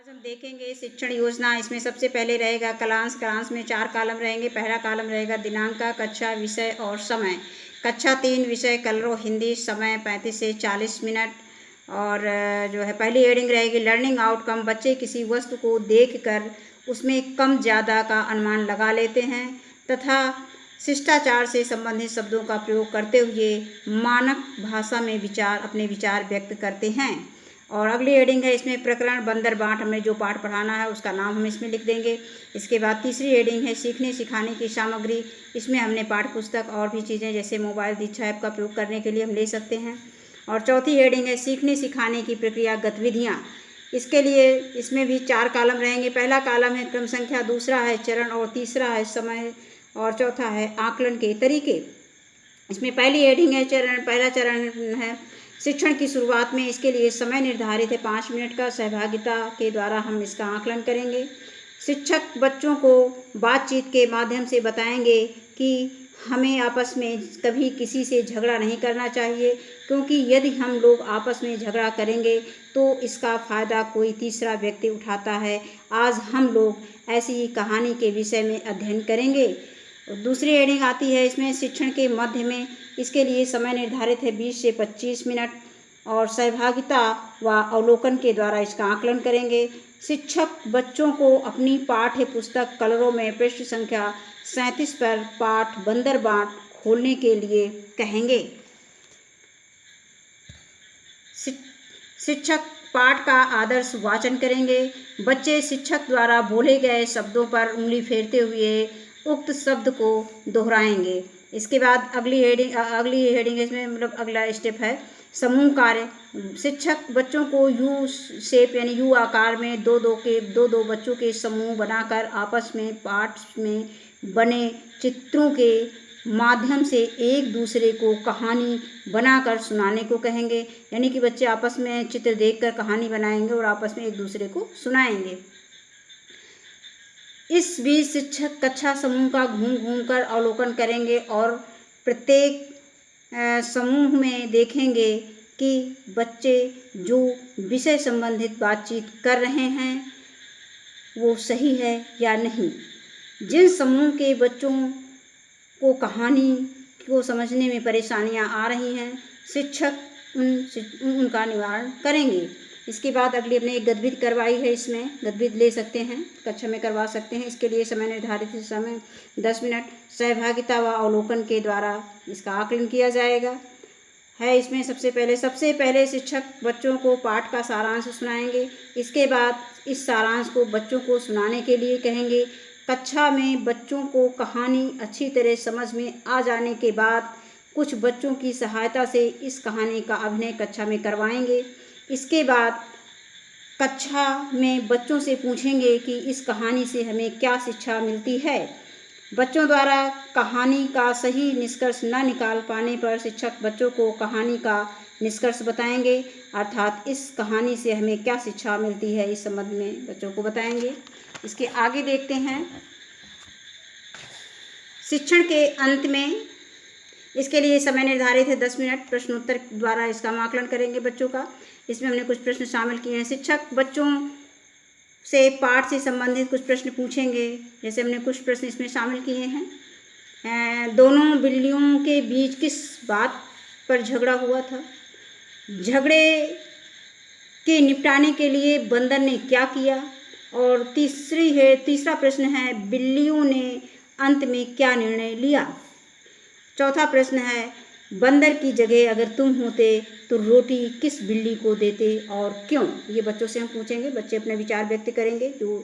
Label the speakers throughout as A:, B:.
A: आज हम देखेंगे शिक्षण योजना। इसमें सबसे पहले रहेगा कलांश। कलांश में 4 कॉलम रहेंगे। पहला कॉलम रहेगा दिनांक का, कक्षा, विषय और समय। कक्षा 3 विषय कलरव हिंदी, समय 35 से 40 मिनट। और जो है पहली हेडिंग रहेगी लर्निंग आउटकम। बच्चे किसी वस्तु को देखकर उसमें कम ज़्यादा का अनुमान लगा लेते हैं तथा शिष्टाचार से संबंधित शब्दों का प्रयोग करते हुए मानक भाषा में अपने विचार व्यक्त करते हैं। और अगली हेडिंग है इसमें प्रकरण बंदर बाँट। हमें जो पाठ पढ़ाना है उसका नाम हम इसमें लिख देंगे। इसके बाद तीसरी हेडिंग है सीखने सिखाने की सामग्री। इसमें हमने पाठ्य पुस्तक और भी चीज़ें जैसे मोबाइल, दीक्षा ऐप का प्रयोग करने के लिए हम ले सकते हैं। और चौथी हेडिंग है सीखने सिखाने की प्रक्रिया गतिविधियाँ। इसके लिए इसमें भी 4 कॉलम रहेंगे। पहला कॉलम है क्रम संख्या, दूसरा है चरण और तीसरा है समय और चौथा है आकलन के तरीके। इसमें पहली हेडिंग है पहला चरण है शिक्षण की शुरुआत में। इसके लिए समय निर्धारित है 5 मिनट का। सहभागिता के द्वारा हम इसका आकलन करेंगे। शिक्षक बच्चों को बातचीत के माध्यम से बताएंगे कि हमें आपस में कभी किसी से झगड़ा नहीं करना चाहिए, क्योंकि यदि हम लोग आपस में झगड़ा करेंगे तो इसका फ़ायदा कोई तीसरा व्यक्ति उठाता है। आज हम लोग ऐसी ही कहानी के विषय में अध्ययन करेंगे। दूसरी हेडिंग आती है इसमें शिक्षण के मध्य में। इसके लिए समय निर्धारित है 20 से 25 मिनट और सहभागिता व अवलोकन के द्वारा इसका आकलन करेंगे। शिक्षक बच्चों को अपनी पाठ्य पुस्तक कलरों में पृष्ठ संख्या 37 पर पाठ बंदर बाँट खोलने के लिए कहेंगे। शिक्षक पाठ का आदर्श वाचन करेंगे। बच्चे शिक्षक द्वारा बोले गए शब्दों पर उंगली फेरते हुए उक्त शब्द को दोहराएंगे। इसके बाद अगली हेडिंग इसमें मतलब अगला स्टेप है समूह कार्य। शिक्षक बच्चों को यू शेप यानी यू आकार में दो बच्चों के समूह बनाकर आपस में पाठ में बने चित्रों के माध्यम से एक दूसरे को कहानी बनाकर सुनाने को कहेंगे। यानी कि बच्चे आपस में चित्र देखकर कहानी बनाएंगे और आपस में एक दूसरे को सुनाएंगे। इस बीच शिक्षक कक्षा समूह का घूम कर अवलोकन करेंगे और प्रत्येक समूह में देखेंगे कि बच्चे जो विषय संबंधित बातचीत कर रहे हैं वो सही है या नहीं। जिन समूह के बच्चों को कहानी को समझने में परेशानियां आ रही हैं, शिक्षक उनका निवारण करेंगे। इसके बाद अगली अपने एक गतिविधि करवाई है। इसमें गतिविधि ले सकते हैं, कक्षा में करवा सकते हैं। इसके लिए समय निर्धारित समय 10 मिनट। सहभागिता व अवलोकन के द्वारा इसका आकलन किया जाएगा। है इसमें सबसे पहले शिक्षक बच्चों को पाठ का सारांश सुनाएंगे। इसके बाद इस सारांश को बच्चों को सुनाने के लिए कहेंगे। कक्षा में बच्चों को कहानी अच्छी तरह समझ में आ जाने के बाद कुछ बच्चों की सहायता से इस कहानी का अभिनय कक्षा में करवाएंगे। इसके बाद कक्षा में बच्चों से पूछेंगे कि इस कहानी से हमें क्या शिक्षा मिलती है। बच्चों द्वारा कहानी का सही निष्कर्ष न निकाल पाने पर शिक्षक बच्चों को कहानी का निष्कर्ष बताएंगे, अर्थात इस कहानी से हमें क्या शिक्षा मिलती है इस संबंध में बच्चों को बताएंगे। इसके आगे देखते हैं शिक्षण के अंत में। इसके लिए समय निर्धारित है 10 मिनट। प्रश्नोत्तर द्वारा इसका आकलन करेंगे बच्चों का। इसमें हमने कुछ प्रश्न शामिल किए हैं। शिक्षक बच्चों से पाठ से संबंधित कुछ प्रश्न पूछेंगे। जैसे हमने कुछ प्रश्न इसमें शामिल किए हैं। दोनों बिल्लियों के बीच किस बात पर झगड़ा हुआ था? झगड़े के निपटाने के लिए बंदर ने क्या किया? और तीसरा प्रश्न है बिल्लियों ने अंत में क्या निर्णय लिया? चौथा प्रश्न है बंदर की जगह अगर तुम होते तो रोटी किस बिल्ली को देते और क्यों? ये बच्चों से हम पूछेंगे। बच्चे अपने विचार व्यक्त करेंगे। जो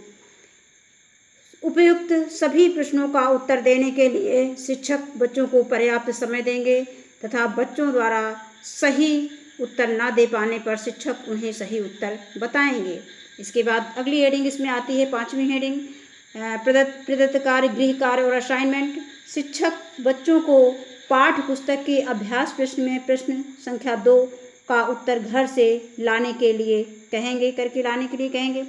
A: उपयुक्त सभी प्रश्नों का उत्तर देने के लिए शिक्षक बच्चों को पर्याप्त समय देंगे तथा बच्चों द्वारा सही उत्तर न दे पाने पर शिक्षक उन्हें सही उत्तर बताएंगे। इसके बाद अगली हेडिंग इसमें आती है 5वीं हेडिंग प्रदत्त कार्य, गृह कार्य और असाइनमेंट। शिक्षक बच्चों को पाठ्य पुस्तक के अभ्यास प्रश्न में प्रश्न संख्या 2 का उत्तर घर से लाने के लिए कहेंगे।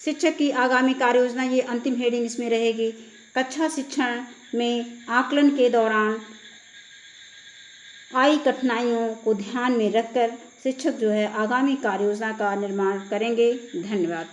A: शिक्षक की आगामी कार्य योजना, ये अंतिम हेडिंग इसमें रहेगी। कक्षा शिक्षण में आकलन के दौरान आई कठिनाइयों को ध्यान में रखकर शिक्षक जो है आगामी कार्य योजना का निर्माण करेंगे। धन्यवाद।